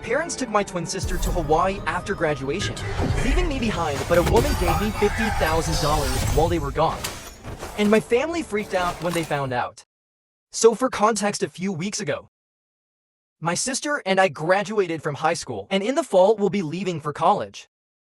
parents took my twin sister to Hawaii after graduation, leaving me behind, but a woman gave me $50,000 while they were gone. And my family freaked out when they found out. So for context, a few weeks ago, my sister and I graduated from high school, and in the fall we'll be leaving for college.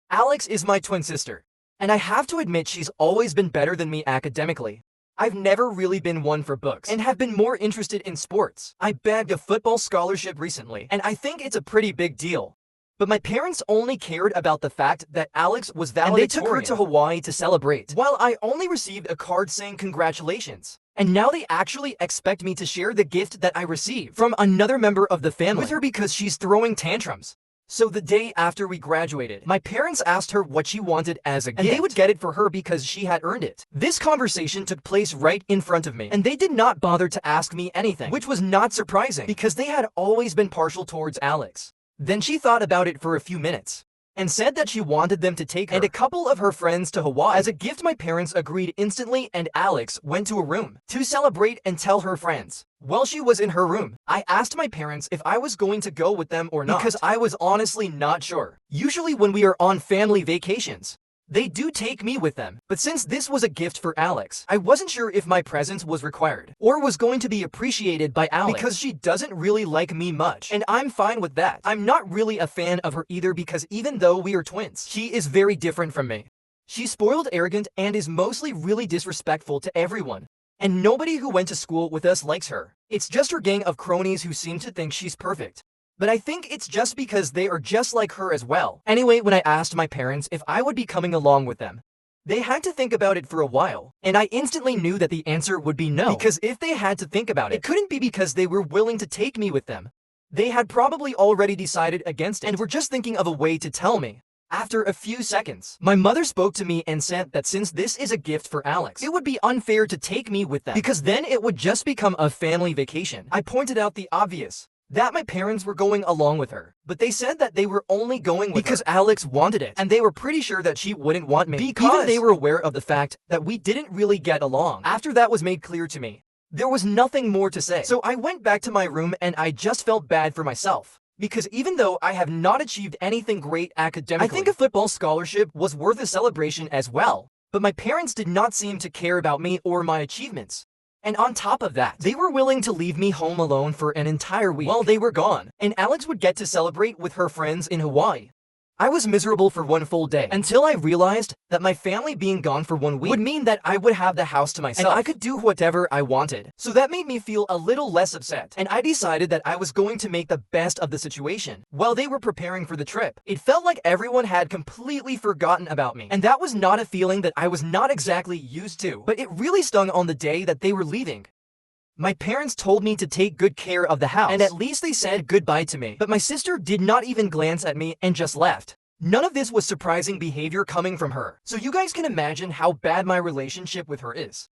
Alex is my twin sister, and I have to admit she's always been better than me academically. I've never really been one for books and have been more interested in sports. I bagged a football scholarship recently, and I think it's a pretty big deal. But my parents only cared about the fact that Alex was valedictorian, and they took her to Hawaii to celebrate, while I only received a card saying congratulations. And now they actually expect me to share the gift that I received from another member of the family with her because she's throwing tantrums. So the day after we graduated, my parents asked her what she wanted as a gift, and they would get it for her because she had earned it. This conversation took place right in front of me, and they did not bother to ask me anything, which was not surprising because they had always been partial towards Alex. Then she thought about it for a few minutes and said that she wanted them to take her and a couple of her friends to Hawaii. As a gift, my parents agreed instantly, and Alex went to a room to celebrate and tell her friends. While she was in her room, I asked my parents if I was going to go with them or not because I was honestly not sure. Usually when we are on family vacations, they do take me with them, but since this was a gift for Alex, I wasn't sure if my presence was required or was going to be appreciated by Alex because she doesn't really like me much, and I'm fine with that. I'm not really a fan of her either because even though we are twins, she is very different from me. She's spoiled, arrogant, and is mostly really disrespectful to everyone. And nobody who went to school with us likes her. It's just her gang of cronies who seem to think she's perfect. But I think it's just because they are just like her as well. Anyway, when I asked my parents if I would be coming along with them, they had to think about it for a while, and I instantly knew that the answer would be no. Because if they had to think about it, it couldn't be because they were willing to take me with them. They had probably already decided against it and were just thinking of a way to tell me. After a few seconds, my mother spoke to me and said that since this is a gift for Alex, it would be unfair to take me with them because then it would just become a family vacation. I pointed out the obvious, that my parents were going along with her, but they said that they were only going with because Alex wanted it, and they were pretty sure that she wouldn't want me because even they were aware of the fact that we didn't really get along. After that was made clear to me, there was nothing more to say. So I went back to my room and I just felt bad for myself. Because even though I have not achieved anything great academically, I think a football scholarship was worth a celebration as well. But my parents did not seem to care about me or my achievements. And on top of that, they were willing to leave me home alone for an entire week while they were gone, and Alex would get to celebrate with her friends in Hawaii. I was miserable for one full day until I realized that my family being gone for 1 week would mean that I would have the house to myself and I could do whatever I wanted. So that made me feel a little less upset, and I decided that I was going to make the best of the situation. While they were preparing for the trip, it felt like everyone had completely forgotten about me, and that was not a feeling that I was not exactly used to, but it really stung on the day that they were leaving. My parents told me to take good care of the house, and at least they said goodbye to me. But my sister did not even glance at me and just left. None of this was surprising behavior coming from her, so you guys can imagine how bad my relationship with her is.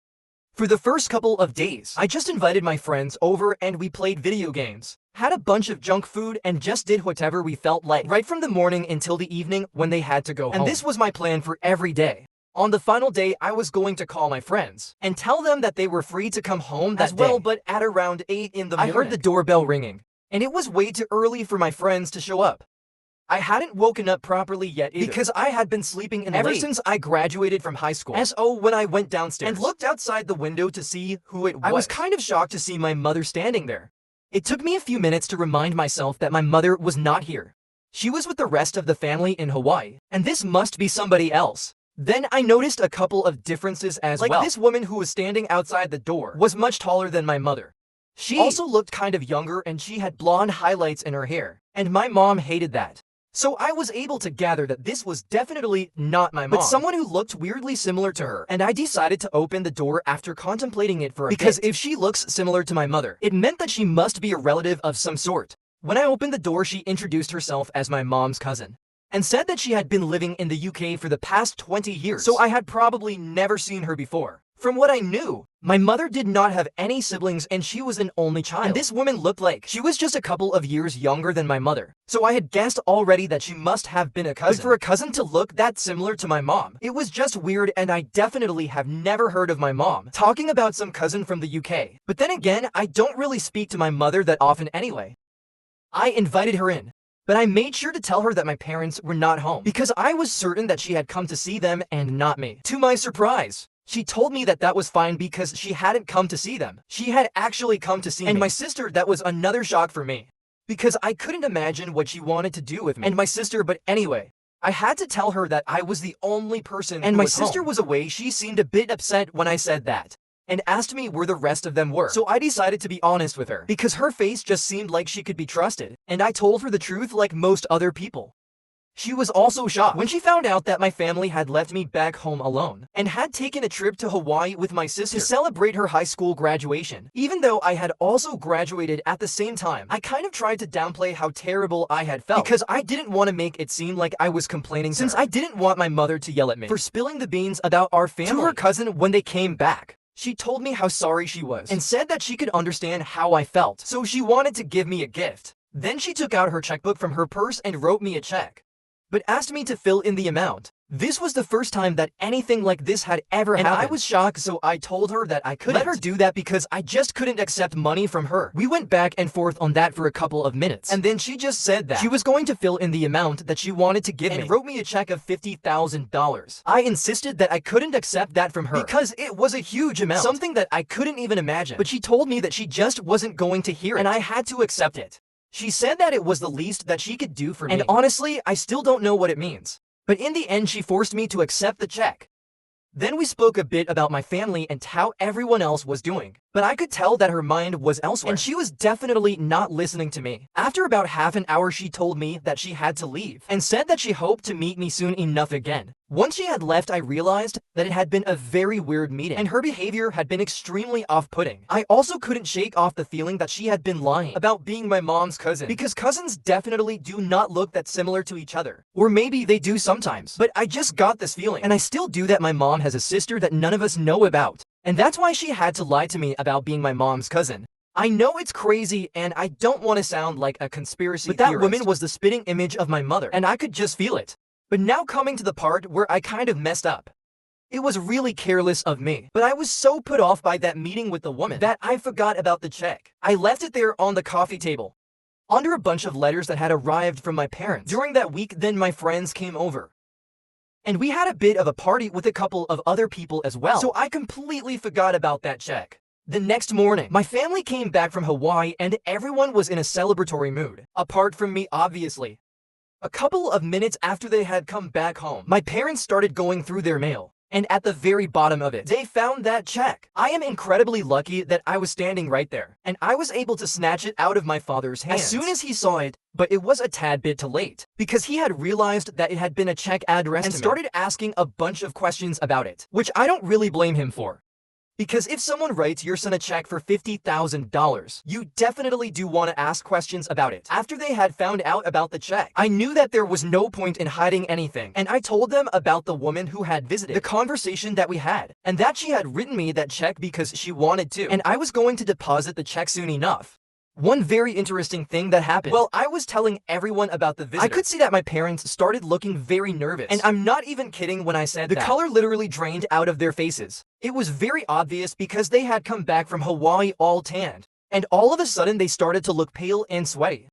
For the first couple of days, I just invited my friends over and we played video games, had a bunch of junk food, and just did whatever we felt like, right from the morning until the evening when they had to go home. And this was my plan for every day. On the final day, I was going to call my friends and tell them that they were free to come home that day. But at around 8 in the morning, I heard the doorbell ringing, and it was way too early for my friends to show up. I hadn't woken up properly yet either because I had been sleeping in ever since I graduated from high school. So when I went downstairs and looked outside the window to see who it was, I was kind of shocked to see my mother standing there. It took me a few minutes to remind myself that my mother was not here. She was with the rest of the family in Hawaii, and this must be somebody else. Then I noticed a couple of differences as well. Like this woman who was standing outside the door was much taller than my mother. She also looked kind of younger, and she had blonde highlights in her hair, and my mom hated that. So I was able to gather that this was definitely not my mom, but someone who looked weirdly similar to her, and I decided to open the door after contemplating it for a bit. Because if she looks similar to my mother, it meant that she must be a relative of some sort. When I opened the door, she introduced herself as my mom's cousin, and said that she had been living in the UK for the past 20 years, so I had probably never seen her before. From what I knew, my mother did not have any siblings and she was an only child. And this woman looked like she was just a couple of years younger than my mother, so I had guessed already that she must have been a cousin. But for a cousin to look that similar to my mom, it was just weird, and I definitely have never heard of my mom talking about some cousin from the UK. But then again, I don't really speak to my mother that often anyway. I invited her in, But I made sure to tell her that my parents were not home because I was certain that she had come to see them and not me. To my surprise, she told me that that was fine because she hadn't come to see them. She had actually come to see me. And my sister, that was another shock for me because I couldn't imagine what she wanted to do with me and my sister, but anyway. I had to tell her that I was the only person and my sister was away. She seemed a bit upset when I said that and asked me where the rest of them were. So I decided to be honest with her because her face just seemed like she could be trusted, and I told her the truth like most other people. She was also shocked when she found out that my family had left me back home alone and had taken a trip to Hawaii with my sister to celebrate her high school graduation. Even though I had also graduated at the same time, I kind of tried to downplay how terrible I had felt because I didn't want to make it seem like I was complaining since I didn't want my mother to yell at me for spilling the beans about our family. To her cousin when they came back, she told me how sorry she was and said that she could understand how I felt, so she wanted to give me a gift. Then she took out her checkbook from her purse and wrote me a check, but asked me to fill in the amount. This was the first time that anything like this had ever happened. I was shocked, so I told her that I couldn't let her do that because I just couldn't accept money from her. We went back and forth on that for a couple of minutes, and then she just said that she was going to fill in the amount that she wanted to give me and wrote me a check of $50,000. I insisted that I couldn't accept that from her because it was a huge amount, something that I couldn't even imagine, but she told me that she just wasn't going to hear it, and I had to accept it. She said that it was the least that she could do for me, and honestly, I still don't know what it means. But in the end, she forced me to accept the check. Then we spoke a bit about my family and how everyone else was doing, but I could tell that her mind was elsewhere, and she was definitely not listening to me. After about half an hour, she told me that she had to leave and said that she hoped to meet me soon enough again. Once she had left, I realized that it had been a very weird meeting, and her behavior had been extremely off-putting. I also couldn't shake off the feeling that she had been lying about being my mom's cousin, because cousins definitely do not look that similar to each other. Or maybe they do sometimes, but I just got this feeling, and I still do, that my mom has a sister that none of us know about. And that's why she had to lie to me about being my mom's cousin. I know it's crazy, and I don't want to sound like a conspiracy theorist, but that woman was the spitting image of my mother, and I could just feel it. But now coming to the part where I kind of messed up. It was really careless of me, but I was so put off by that meeting with the woman that I forgot about the check. I left it there on the coffee table, under a bunch of letters that had arrived from my parents during that week. Then my friends came over, and we had a bit of a party with a couple of other people as well, so I completely forgot about that check. The next morning, my family came back from Hawaii and everyone was in a celebratory mood, apart from me, obviously. A couple of minutes after they had come back home, my parents started going through their mail, and at the very bottom of it, they found that check. I am incredibly lucky that I was standing right there, and I was able to snatch it out of my father's hands as soon as he saw it, but it was a tad bit too late, because he had realized that it had been a check addressed and started asking a bunch of questions about it, which I don't really blame him for. Because if someone writes your son a check for $50,000, you definitely do want to ask questions about it. After they had found out about the check, I knew that there was no point in hiding anything, and I told them about the woman who had visited, the conversation that we had, and that she had written me that check because she wanted to, and I was going to deposit the check soon enough. One very interesting thing that happened while I was telling everyone about the visitor, I could see that my parents started looking very nervous, and I'm not even kidding when I said the color literally drained out of their faces. It was very obvious because they had come back from Hawaii all tanned, and all of a sudden they started to look pale and sweaty.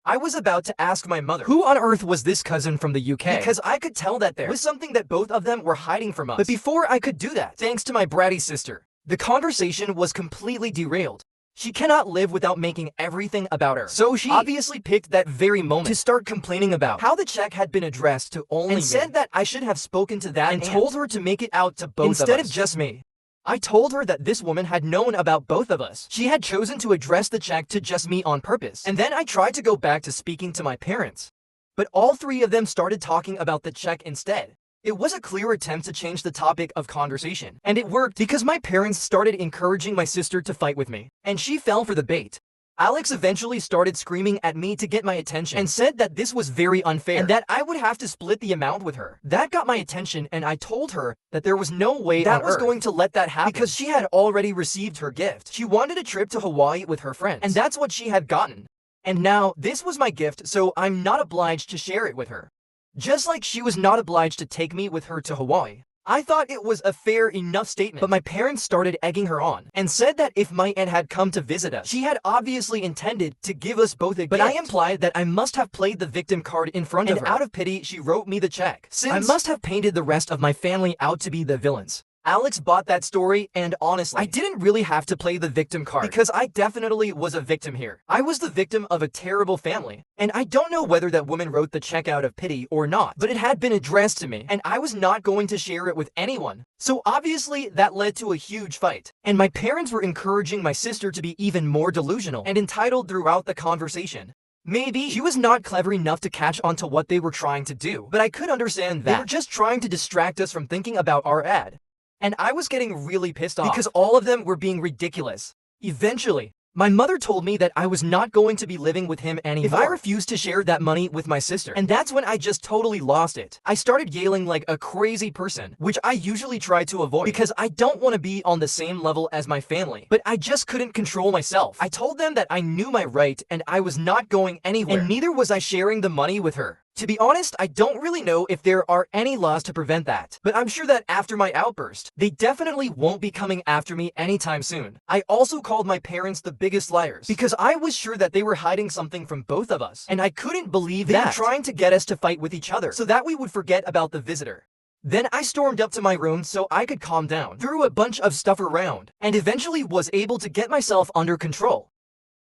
I was about to ask my mother, who on earth was this cousin from the UK? Because I could tell that there was something that both of them were hiding from us. But before I could do that, thanks to my bratty sister, the conversation was completely derailed. She cannot live without making everything about her. So she obviously picked that very moment to start complaining about how the check had been addressed to only me, and said that I should have spoken to that and told her to make it out to both instead of just me. I told her that this woman had known about both of us. She had chosen to address the check to just me on purpose. And then I tried to go back to speaking to my parents, but all three of them started talking about the check instead. It was a clear attempt to change the topic of conversation, and it worked because my parents started encouraging my sister to fight with me, and she fell for the bait. Alex eventually started screaming at me to get my attention and said that this was very unfair and that I would have to split the amount with her. That got my attention, and I told her that there was no way that was going to let that happen because she had already received her gift. She wanted a trip to Hawaii with her friends, and that's what she had gotten. And now this was my gift, so I'm not obliged to share it with her. Just like she was not obliged to take me with her to Hawaii. I thought it was a fair enough statement, but my parents started egging her on and said that if my aunt had come to visit us, she had obviously intended to give us both a gift. But I implied that I must have played the victim card in front of her, and out of pity, she wrote me the check, since I must have painted the rest of my family out to be the villains. Alex bought that story, and honestly, I didn't really have to play the victim card because I definitely was a victim here. I was the victim of a terrible family, and I don't know whether that woman wrote the check out of pity or not, but it had been addressed to me, and I was not going to share it with anyone. So obviously, that led to a huge fight, and my parents were encouraging my sister to be even more delusional and entitled throughout the conversation. Maybe she was not clever enough to catch on to what they were trying to do, but I could understand that. They were just trying to distract us from thinking about our ad. And I was getting really pissed off because all of them were being ridiculous. Eventually, my mother told me that I was not going to be living with him anymore if I refused to share that money with my sister. And that's when I just totally lost it. I started yelling like a crazy person, which I usually try to avoid because I don't want to be on the same level as my family. But I just couldn't control myself. I told them that I knew my right and I was not going anywhere, and neither was I sharing the money with her. To be honest, I don't really know if there are any laws to prevent that, but I'm sure that after my outburst, they definitely won't be coming after me anytime soon. I also called my parents the biggest liars because I was sure that they were hiding something from both of us, and I couldn't believe they were trying to get us to fight with each other so that we would forget about the visitor. Then I stormed up to my room so I could calm down, threw a bunch of stuff around, and eventually was able to get myself under control.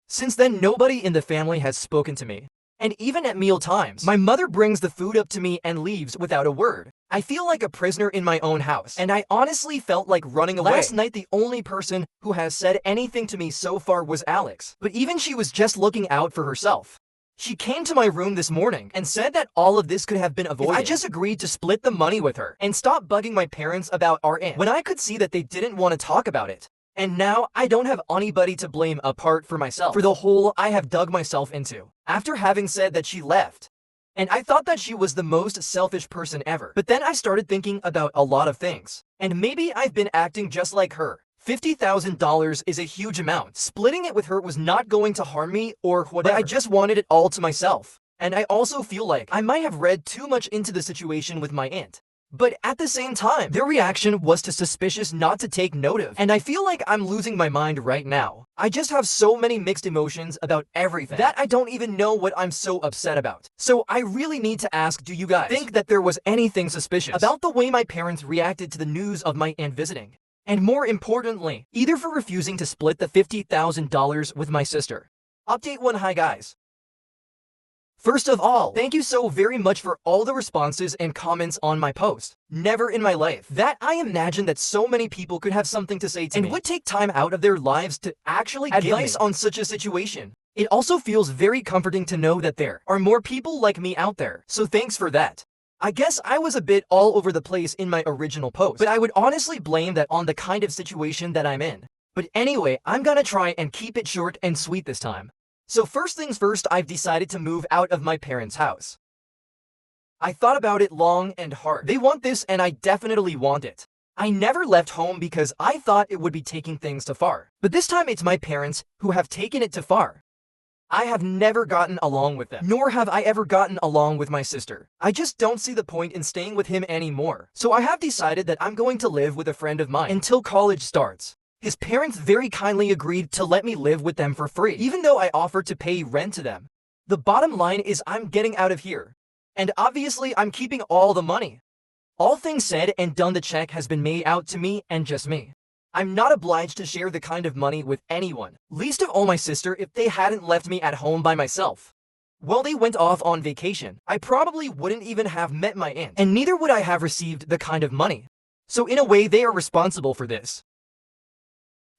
Since then, nobody in the family has spoken to me. And even at meal times, my mother brings the food up to me and leaves without a word. I feel like a prisoner in my own house, and I honestly felt like running away. Last night, the only person who has said anything to me so far was Alex, but even she was just looking out for herself. She came to my room this morning and said that all of this could have been avoided if I just agreed to split the money with her and stop bugging my parents about our aunt when I could see that they didn't want to talk about it. And now, I don't have anybody to blame apart from myself for the hole I have dug myself into. After having said that she left, and I thought that she was the most selfish person ever. But then I started thinking about a lot of things. And maybe I've been acting just like her. $50,000 is a huge amount. Splitting it with her was not going to harm me or whatever. But I just wanted it all to myself. And I also feel like I might have read too much into the situation with my aunt. But at the same time, their reaction was too suspicious not to take note of, and I feel like I'm losing my mind right now. I just have so many mixed emotions about everything that I don't even know what I'm so upset about. So I really need to ask, do you guys think that there was anything suspicious about the way my parents reacted to the news of my aunt visiting? And more importantly, either for refusing to split the $50,000 with my sister. Update 1. Hi guys. First of all, thank you so very much for all the responses and comments on my post. Never in my life that I imagined that so many people could have something to say to me and would take time out of their lives to actually give advice on such a situation. It also feels very comforting to know that there are more people like me out there, so thanks for that. I guess I was a bit all over the place in my original post, but I would honestly blame that on the kind of situation that I'm in. But anyway, I'm gonna try and keep it short and sweet this time. So first things first, I've decided to move out of my parents' house. I thought about it long and hard. They want this and I definitely want it. I never left home because I thought it would be taking things too far. But this time it's my parents who have taken it too far. I have never gotten along with them, nor have I ever gotten along with my sister. I just don't see the point in staying with him anymore. So I have decided that I'm going to live with a friend of mine until college starts. His parents very kindly agreed to let me live with them for free, even though I offered to pay rent to them. The bottom line is I'm getting out of here. And obviously I'm keeping all the money. All things said and done, the check has been made out to me and just me. I'm not obliged to share the kind of money with anyone, least of all my sister if they hadn't left me at home by myself. While they went off on vacation, I probably wouldn't even have met my aunt, and neither would I have received the kind of money. So in a way, they are responsible for this.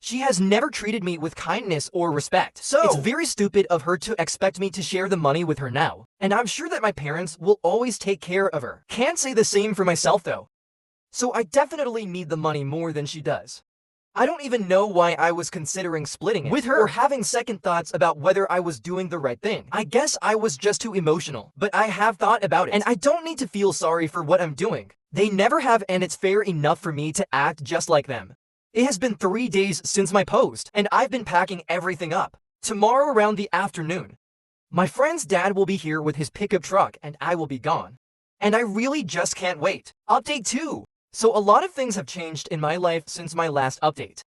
She has never treated me with kindness or respect, so it's very stupid of her to expect me to share the money with her now. And I'm sure that my parents will always take care of her. Can't say the same for myself though. So I definitely need the money more than she does. I don't even know why I was considering splitting it with her or having second thoughts about whether I was doing the right thing. I guess I was just too emotional, but I have thought about it and I don't need to feel sorry for what I'm doing. They never have, and it's fair enough for me to act just like them. It has been 3 days since my post, and I've been packing everything up. Tomorrow around the afternoon, my friend's dad will be here with his pickup truck and I will be gone. And I really just can't wait. Update 2. So a lot of things have changed in my life since my last update.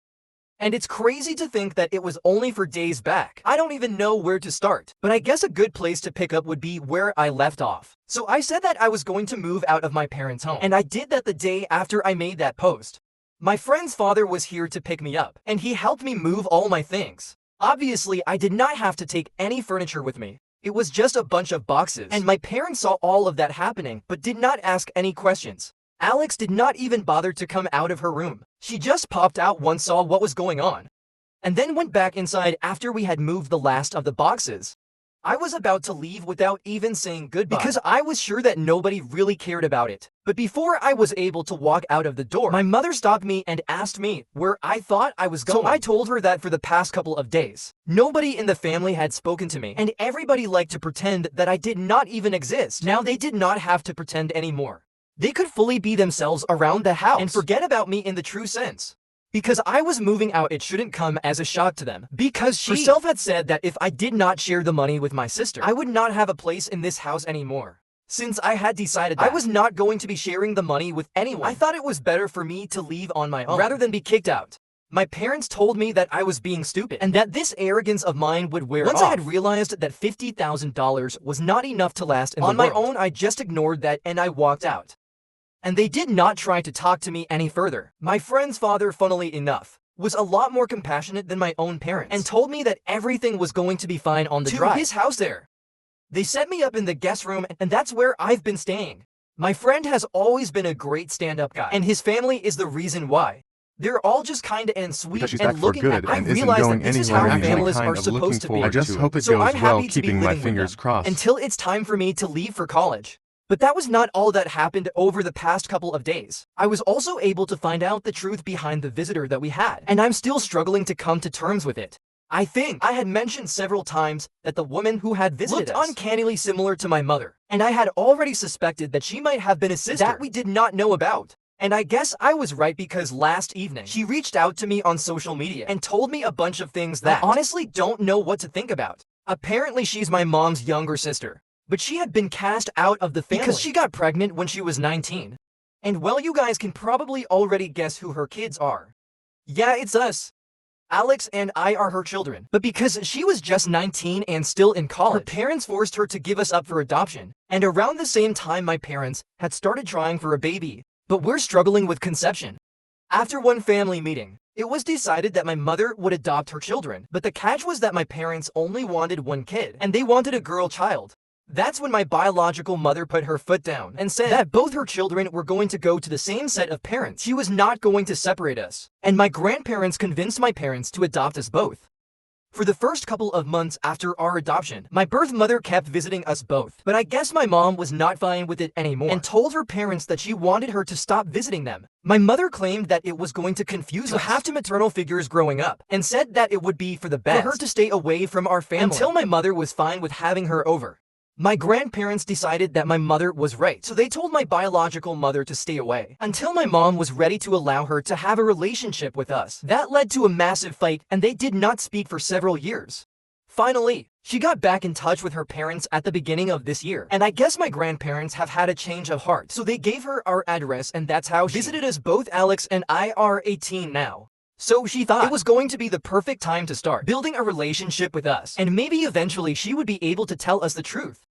And it's crazy to think that it was only for days back. I don't even know where to start, but I guess a good place to pick up would be where I left off. So I said that I was going to move out of my parents' home, and I did that the day after I made that post. My friend's father was here to pick me up, and he helped me move all my things. Obviously, I did not have to take any furniture with me. It was just a bunch of boxes, and my parents saw all of that happening, but did not ask any questions. Alex did not even bother to come out of her room. She just popped out once saw what was going on, and then went back inside after we had moved the last of the boxes. I was about to leave without even saying goodbye because I was sure that nobody really cared about it. But before I was able to walk out of the door, my mother stopped me and asked me where I thought I was going. So I told her that for the past couple of days, nobody in the family had spoken to me, and everybody liked to pretend that I did not even exist. Now they did not have to pretend anymore. They could fully be themselves around the house and forget about me in the true sense. Because I was moving out, it shouldn't come as a shock to them. Because she herself had said that if I did not share the money with my sister, I would not have a place in this house anymore. Since I had decided that I was not going to be sharing the money with anyone, I thought it was better for me to leave on my own rather than be kicked out. My parents told me that I was being stupid and that this arrogance of mine would wear off. Once I had realized that $50,000 was not enough to last in the world, on my own, I just ignored that and I walked out. And they did not try to talk to me any further. My friend's father, funnily enough, was a lot more compassionate than my own parents and told me that everything was going to be fine on the drive to his house there. They set me up in the guest room, and that's where I've been staying. My friend has always been a great stand-up guy, and his family is the reason why. They're all just kinda and sweet and looking at. I realize that this is how families are supposed to be. I just hope it So goes I'm well, happy to be keeping my living with fingers them crossed. until it's time for me to leave for college. But that was not all that happened over the past couple of days. I was also able to find out the truth behind the visitor that we had, and I'm still struggling to come to terms with it. I think I had mentioned several times that the woman who had visited us looked uncannily similar to my mother, and I had already suspected that she might have been a sister that we did not know about. And I guess I was right because last evening, she reached out to me on social media and told me a bunch of things that I honestly don't know what to think about. Apparently she's my mom's younger sister, but she had been cast out of the family because she got pregnant when she was 19. And well, you guys can probably already guess who her kids are. Yeah, it's us. Alex and I are her children. But because she was just 19 and still in college, her parents forced her to give us up for adoption. And around the same time, my parents had started trying for a baby, but we're struggling with conception. After one family meeting, it was decided that my mother would adopt her children, but the catch was that my parents only wanted one kid, and they wanted a girl child. That's when my biological mother put her foot down and said that both her children were going to go to the same set of parents. She was not going to separate us. And my grandparents convinced my parents to adopt us both. For the first couple of months after our adoption, my birth mother kept visiting us both. But I guess my mom was not fine with it anymore and told her parents that she wanted her to stop visiting them. My mother claimed that it was going to confuse us to have two maternal figures growing up and said that it would be for the best for her to stay away from our family until my mother was fine with having her over. My grandparents decided that my mother was right, so they told my biological mother to stay away until my mom was ready to allow her to have a relationship with us. That led to a massive fight, and they did not speak for several years. Finally, she got back in touch with her parents at the beginning of this year, and I guess my grandparents have had a change of heart, so they gave her our address, and that's how she visited us. Both Alex and I are 18 now. So she thought it was going to be the perfect time to start building a relationship with us, and maybe eventually she would be able to tell us the truth.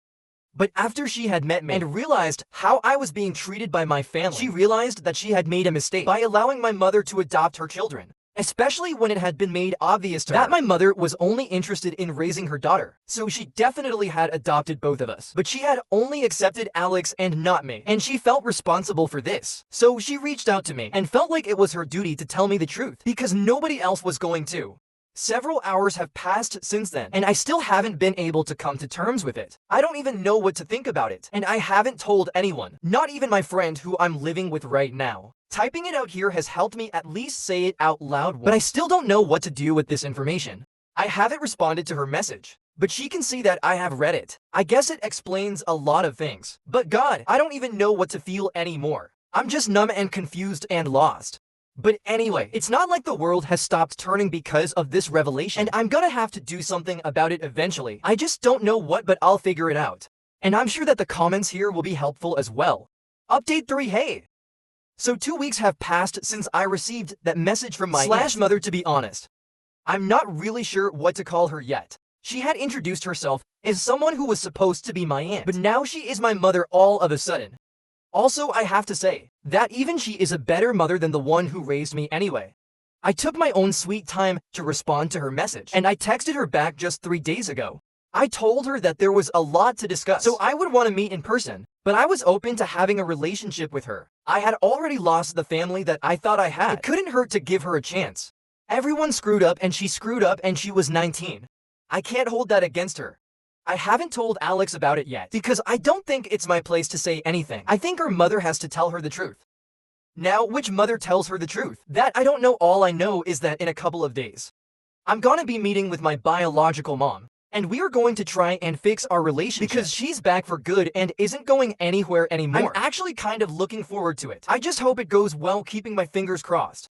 But after she had met me and realized how I was being treated by my family, she realized that she had made a mistake by allowing my mother to adopt her children, especially when it had been made obvious to her that my mother was only interested in raising her daughter. So she definitely had adopted both of us, but she had only accepted Alex and not me, and she felt responsible for this. So she reached out to me and felt like it was her duty to tell me the truth because nobody else was going to. Several hours have passed since then, and I still haven't been able to come to terms with it. I don't even know what to think about it, and I haven't told anyone, not even my friend who I'm living with right now. Typing it out here has helped me at least say it out loud once, but I still don't know what to do with this information. I haven't responded to her message, but she can see that I have read it. I guess it explains a lot of things. But God, I don't even know what to feel anymore. I'm just numb and confused and lost. But anyway, it's not like the world has stopped turning because of this revelation, and I'm gonna have to do something about it eventually. I just don't know what, but I'll figure it out. And I'm sure that the comments here will be helpful as well. Update 3. Hey! So 2 weeks have passed since I received that message from my mother. To be honest, I'm not really sure what to call her yet. She had introduced herself as someone who was supposed to be my aunt, but now she is my mother all of a sudden. Also, I have to say that even she is a better mother than the one who raised me anyway. I took my own sweet time to respond to her message, and I texted her back just 3 days ago. I told her that there was a lot to discuss, so I would want to meet in person, but I was open to having a relationship with her. I had already lost the family that I thought I had. It couldn't hurt to give her a chance. Everyone screwed up and she was 19. I can't hold that against her. I haven't told Alex about it yet because I don't think it's my place to say anything. I think her mother has to tell her the truth. Now, which mother tells her the truth? That I don't know. All I know is that in a couple of days, I'm gonna be meeting with my biological mom, and we are going to try and fix our relationship because she's back for good and isn't going anywhere anymore. I'm actually kind of looking forward to it. I just hope it goes well, keeping my fingers crossed.